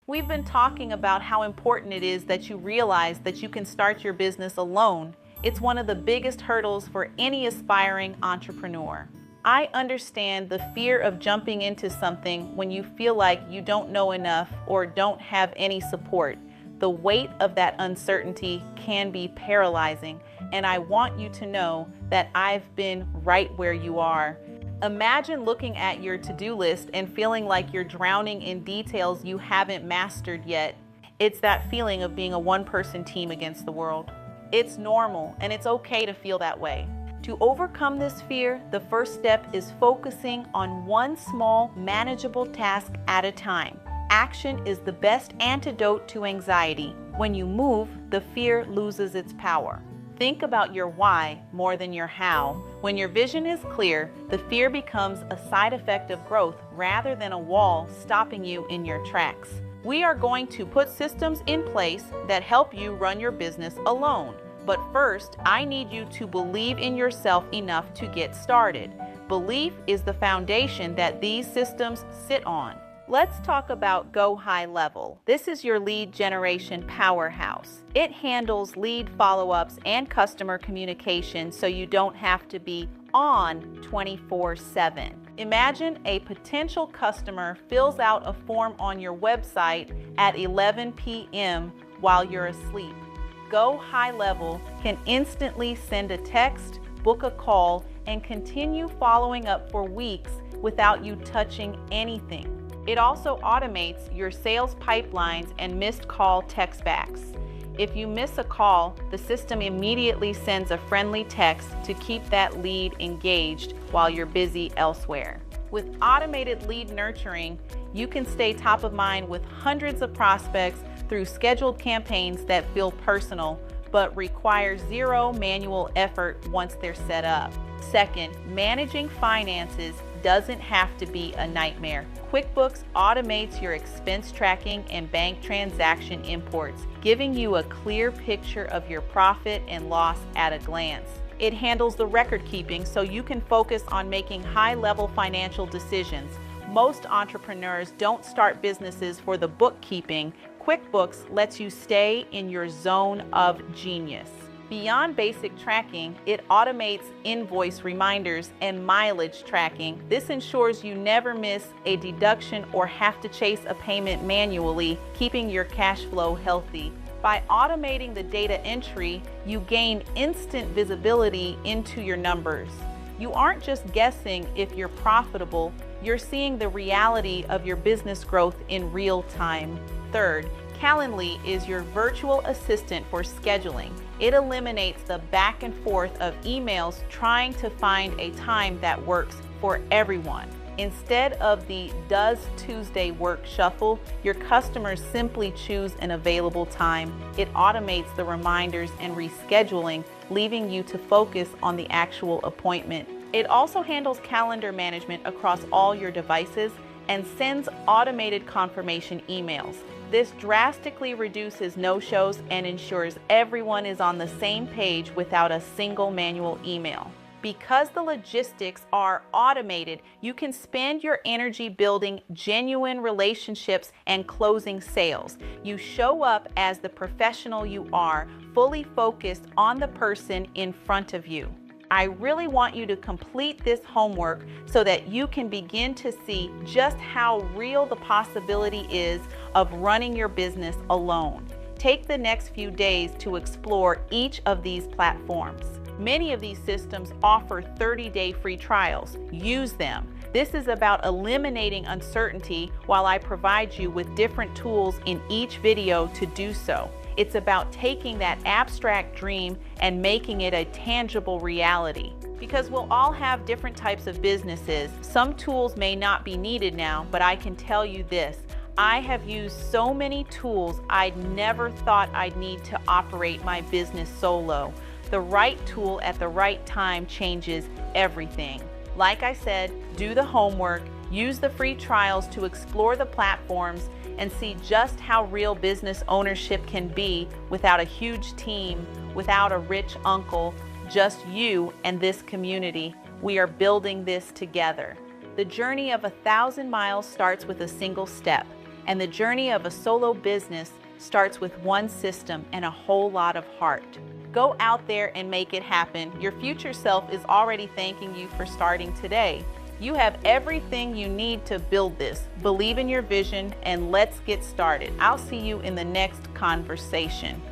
We've been talking about how important it is that you realize that you can start your business alone. It's one of the biggest hurdles for any aspiring entrepreneur. I understand the fear of jumping into something when you feel like you don't know enough or don't have any support. The weight of that uncertainty can be paralyzing, and I want you to know that I've been right where you are. Imagine looking at your to-do list and feeling like you're drowning in details you haven't mastered yet. It's that feeling of being a one-person team against the world. It's normal, and it's okay to feel that way. To overcome this fear, the first step is focusing on one small, manageable task at a time. Action is the best antidote to anxiety. When you move, the fear loses its power. Think about your why more than your how. When your vision is clear, the fear becomes a side effect of growth rather than a wall stopping you in your tracks. We are going to put systems in place that help you run your business alone. But first, I need you to believe in yourself enough to get started. Belief is the foundation that these systems sit on. Let's talk about Go High Level. This is your lead generation powerhouse. It handles lead follow-ups and customer communication so you don't have to be on 24/7. Imagine a potential customer fills out a form on your website at 11 p.m. while you're asleep. Go High Level can instantly send a text, book a call, and continue following up for weeks without you touching anything. It also automates your sales pipelines and missed call text backs. If you miss a call, the system immediately sends a friendly text to keep that lead engaged while you're busy elsewhere. With automated lead nurturing, you can stay top of mind with hundreds of prospects through scheduled campaigns that feel personal, but require zero manual effort once they're set up. Second, managing finances doesn't have to be a nightmare. QuickBooks automates your expense tracking and bank transaction imports, giving you a clear picture of your profit and loss at a glance. It handles the record keeping so you can focus on making high-level financial decisions. Most entrepreneurs don't start businesses for the bookkeeping. QuickBooks lets you stay in your zone of genius. Beyond basic tracking, it automates invoice reminders and mileage tracking. This ensures you never miss a deduction or have to chase a payment manually, keeping your cash flow healthy. By automating the data entry, you gain instant visibility into your numbers. You aren't just guessing if you're profitable, you're seeing the reality of your business growth in real time. Third, Calendly is your virtual assistant for scheduling. It eliminates the back and forth of emails trying to find a time that works for everyone. Instead of the "Does Tuesday work" shuffle, your customers simply choose an available time. It automates the reminders and rescheduling, leaving you to focus on the actual appointment. It also handles calendar management across all your devices and sends automated confirmation emails. This drastically reduces no-shows and ensures everyone is on the same page without a single manual email. Because the logistics are automated, you can spend your energy building genuine relationships and closing sales. You show up as the professional you are, fully focused on the person in front of you. I really want you to complete this homework so that you can begin to see just how real the possibility is of running your business alone. Take the next few days to explore each of these platforms. Many of these systems offer 30-day free trials. Use them. This is about eliminating uncertainty while I provide you with different tools in each video to do so. It's about taking that abstract dream and making it a tangible reality. Because we'll all have different types of businesses. Some tools may not be needed now, but I can tell you this. I have used so many tools I'd never thought I'd need to operate my business solo. The right tool at the right time changes everything. Like I said, do the homework, use the free trials to explore the platforms, and see just how real business ownership can be without a huge team, without a rich uncle, just you and this community. We are building this together. The journey of 1,000 miles starts with a single step, And the journey of a solo business starts with one system and a whole lot of heart. Go out there and make it happen. Your future self is already thanking you for starting today. You have everything you need to build this. Believe in your vision and let's get started. I'll see you in the next conversation.